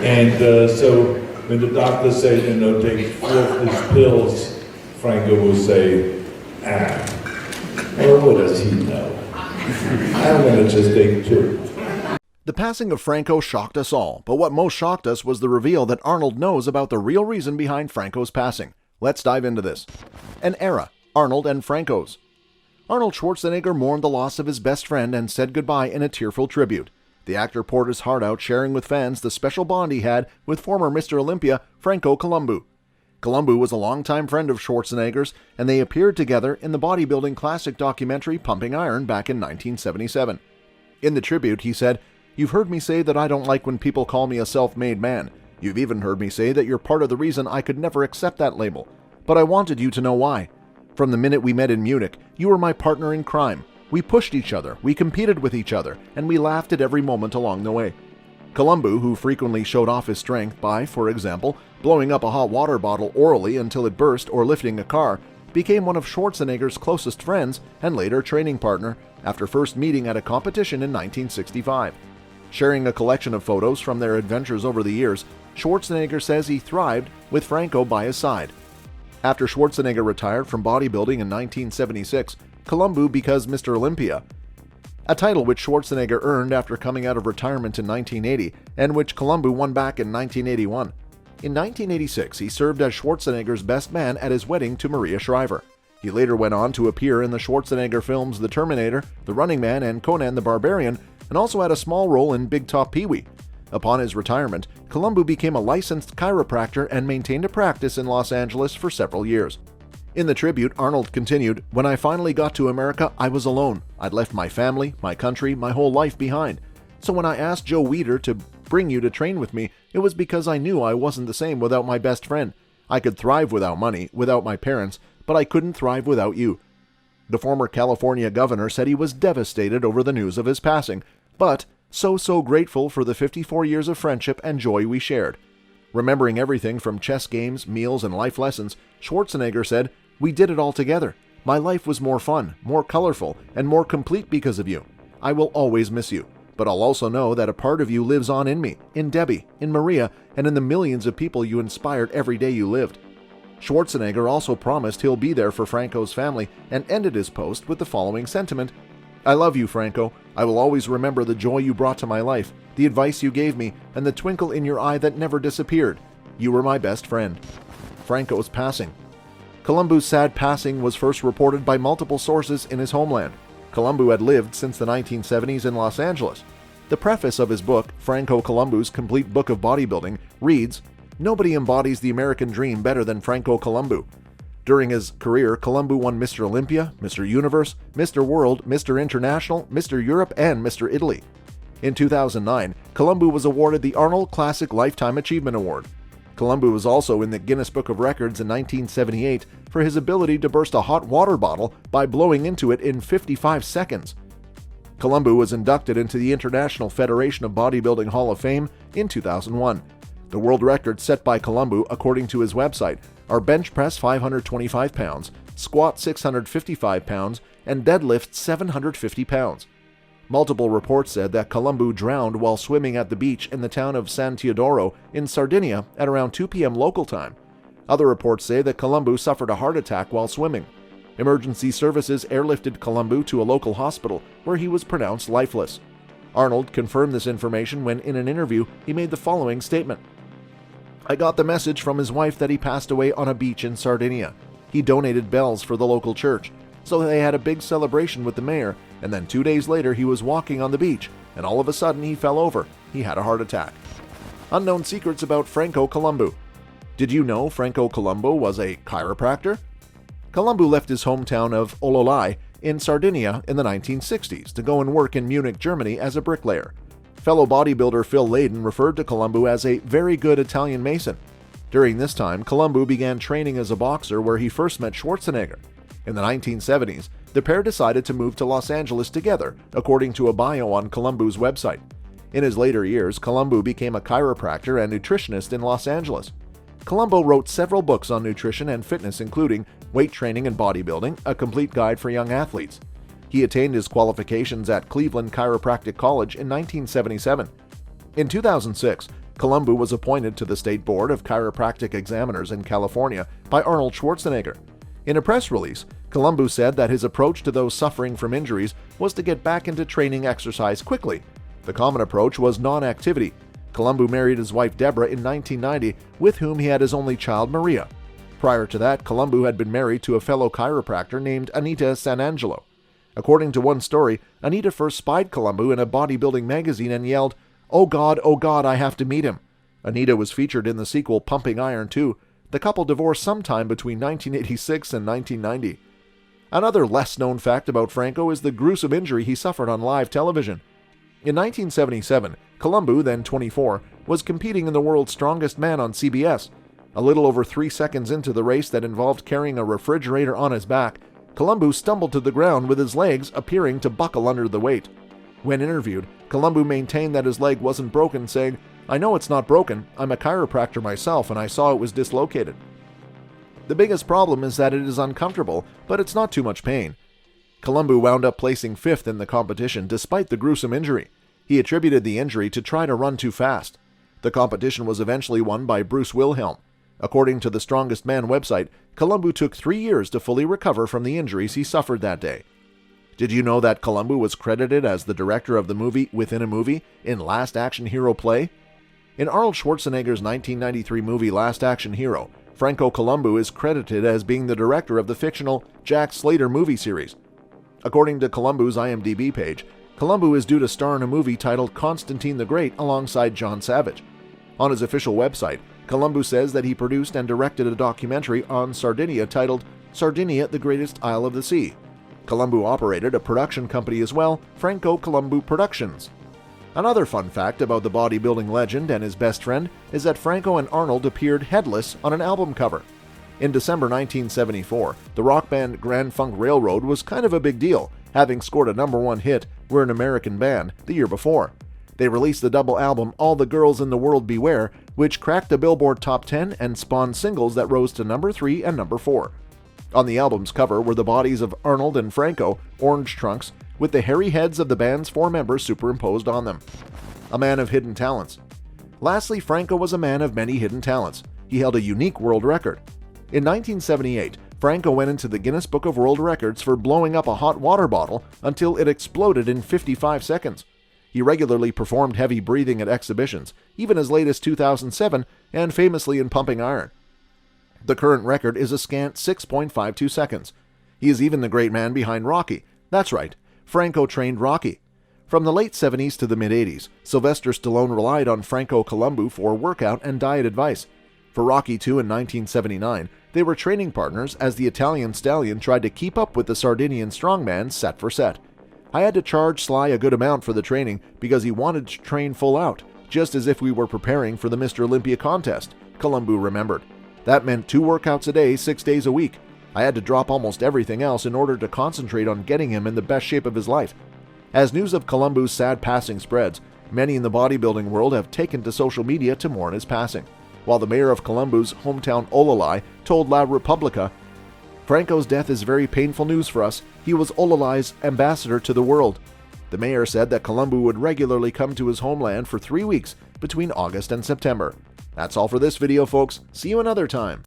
And so when the doctor said, take 4 of these pills, Franco will say, well, what does he know? I'm going to just take 2. The passing of Franco shocked us all, but what most shocked us was the reveal that Arnold knows about the real reason behind Franco's passing. Let's dive into this. An era, Arnold and Francos. Arnold Schwarzenegger mourned the loss of his best friend and said goodbye in a tearful tribute. The actor poured his heart out, sharing with fans the special bond he had with former Mr. Olympia, Franco Columbu. Columbu was a longtime friend of Schwarzenegger's, and they appeared together in the bodybuilding classic documentary Pumping Iron back in 1977. In the tribute, he said, "You've heard me say that I don't like when people call me a self-made man. You've even heard me say that you're part of the reason I could never accept that label. But I wanted you to know why. From the minute we met in Munich, you were my partner in crime. We pushed each other, we competed with each other, and we laughed at every moment along the way." Columbu, who frequently showed off his strength by, for example, blowing up a hot water bottle orally until it burst or lifting a car, became one of Schwarzenegger's closest friends and later training partner after first meeting at a competition in 1965. Sharing a collection of photos from their adventures over the years, Schwarzenegger says he thrived with Franco by his side. After Schwarzenegger retired from bodybuilding in 1976, Columbu becomes Mr. Olympia, a title which Schwarzenegger earned after coming out of retirement in 1980 and which Columbu won back in 1981. In 1986, he served as Schwarzenegger's best man at his wedding to Maria Shriver. He later went on to appear in the Schwarzenegger films The Terminator, The Running Man, and Conan the Barbarian, and also had a small role in Big Top Pee-wee. Upon his retirement, Columbu became a licensed chiropractor and maintained a practice in Los Angeles for several years. In the tribute, Arnold continued, "When I finally got to America, I was alone. I'd left my family, my country, my whole life behind. So when I asked Joe Weider to bring you to train with me, it was because I knew I wasn't the same without my best friend. I could thrive without money, without my parents, but I couldn't thrive without you." The former California governor said he was devastated over the news of his passing, but so grateful for the 54 years of friendship and joy we shared. Remembering everything from chess games, meals, and life lessons, Schwarzenegger said, "We did it all together. My life was more fun, more colorful, and more complete because of you. I will always miss you, but I'll also know that a part of you lives on in me, in Debbie, in Maria, and in the millions of people you inspired every day you lived." Schwarzenegger also promised he'll be there for Franco's family and ended his post with the following sentiment: "I love you, Franco. I will always remember the joy you brought to my life, the advice you gave me, and the twinkle in your eye that never disappeared. You were my best friend." Franco's passing. Columbu's sad passing was first reported by multiple sources in his homeland. Columbu had lived since the 1970s in Los Angeles. The preface of his book, Franco Columbu's Complete Book of Bodybuilding, reads, "Nobody embodies the American dream better than Franco Columbu. During his career, Columbu won Mr. Olympia, Mr. Universe, Mr. World, Mr. International, Mr. Europe, and Mr. Italy. In 2009, Columbu was awarded the Arnold Classic Lifetime Achievement Award. Columbu was also in the Guinness Book of Records in 1978 for his ability to burst a hot water bottle by blowing into it in 55 seconds. Columbu was inducted into the International Federation of Bodybuilding Hall of Fame in 2001. The world records set by Columbu, according to his website, are bench press 525 pounds, squat 655 pounds, and deadlift 750 pounds. Multiple reports said that Columbu drowned while swimming at the beach in the town of San Teodoro in Sardinia at around 2 p.m. local time. Other reports say that Columbu suffered a heart attack while swimming. Emergency services airlifted Columbu to a local hospital where he was pronounced lifeless. Arnold confirmed this information when, in an interview, he made the following statement: "I got the message from his wife that he passed away on a beach in Sardinia. He donated bells for the local church, so they had a big celebration with the mayor, and then 2 days later he was walking on the beach, and all of a sudden he fell over. He had a heart attack." Unknown secrets about Franco Columbu. Did you know Franco Columbu was a chiropractor? Columbu left his hometown of Ololai in Sardinia in the 1960s to go and work in Munich, Germany as a bricklayer. Fellow bodybuilder Phil Layden referred to Columbu as a very good Italian mason. During this time, Columbu began training as a boxer where he first met Schwarzenegger. In the 1970s, the pair decided to move to Los Angeles together, according to a bio on Columbu's website. In his later years, Columbu became a chiropractor and nutritionist in Los Angeles. Columbu wrote several books on nutrition and fitness, including Weight Training and Bodybuilding, a complete guide for young athletes. He attained his qualifications at Cleveland Chiropractic College in 1977. In 2006, Columbu was appointed to the State Board of Chiropractic Examiners in California by Arnold Schwarzenegger. In a press release, Columbu said that his approach to those suffering from injuries was to get back into training exercise quickly. The common approach was non-activity. Columbu married his wife Deborah in 1990, with whom he had his only child Maria. Prior to that, Columbu had been married to a fellow chiropractor named Anita Sanangelo. According to one story, Anita first spied Columbu in a bodybuilding magazine and yelled, oh God, I have to meet him." Anita was featured in the sequel Pumping Iron 2. The couple divorced sometime between 1986 and 1990. Another less-known fact about Franco is the gruesome injury he suffered on live television. In 1977, Columbu, then 24, was competing in the World's Strongest Man on CBS. A little over 3 seconds into the race that involved carrying a refrigerator on his back, Columbu stumbled to the ground with his legs appearing to buckle under the weight. When interviewed, Columbu maintained that his leg wasn't broken, saying, "I know it's not broken. I'm a chiropractor myself and I saw it was dislocated." The biggest problem is that it is uncomfortable, but it's not too much pain. Columbu wound up placing 5th in the competition despite the gruesome injury. He attributed the injury to try to run too fast. The competition was eventually won by Bruce Wilhelm. According to the Strongest Man website, Columbu took 3 years to fully recover from the injuries he suffered that day. Did you know that Columbu was credited as the director of the movie Within a Movie in Last Action Hero Play? In Arnold Schwarzenegger's 1993 movie Last Action Hero, Franco Columbu is credited as being the director of the fictional Jack Slater movie series. According to Columbu's IMDb page, Columbu is due to star in a movie titled Constantine the Great alongside John Savage. On his official website, Columbu says that he produced and directed a documentary on Sardinia titled Sardinia, the Greatest Isle of the Sea. Columbu operated a production company as well, Franco Columbu Productions. Another fun fact about the bodybuilding legend and his best friend is that Franco and Arnold appeared headless on an album cover. In December 1974, the rock band Grand Funk Railroad was kind of a big deal, having scored a #1 hit, We're an American Band, the year before. They released the double album All the Girls in the World Beware, which cracked the Billboard Top 10 and spawned singles that rose to #3 and #4. On the album's cover were the bodies of Arnold and Franco, orange trunks, with the hairy heads of the band's 4 members superimposed on them. A man of hidden talents. Lastly, Franco was a man of many hidden talents. He held a unique world record. In 1978, Franco went into the Guinness Book of World Records for blowing up a hot water bottle until it exploded in 55 seconds. He regularly performed heavy breathing at exhibitions, even as late as 2007, and famously in Pumping Iron. The current record is a scant 6.52 seconds. He is even the great man behind Rocky. That's right, Franco trained Rocky. From the late 70s to the mid-80s, Sylvester Stallone relied on Franco Columbu for workout and diet advice. For Rocky II in 1979, they were training partners as the Italian stallion tried to keep up with the Sardinian strongman set for set. I had to charge Sly a good amount for the training because he wanted to train full out, just as if we were preparing for the Mr. Olympia contest, Columbu remembered. That meant 2 workouts a day, 6 days a week. I had to drop almost everything else in order to concentrate on getting him in the best shape of his life. As news of Columbu's sad passing spreads, many in the bodybuilding world have taken to social media to mourn his passing. While the mayor of Columbu's hometown Olalai told La Repubblica, "Franco's death is very painful news for us. He was Olalai's ambassador to the world." The mayor said that Columbu would regularly come to his homeland for 3 weeks between August and September. That's all for this video, folks. See you another time.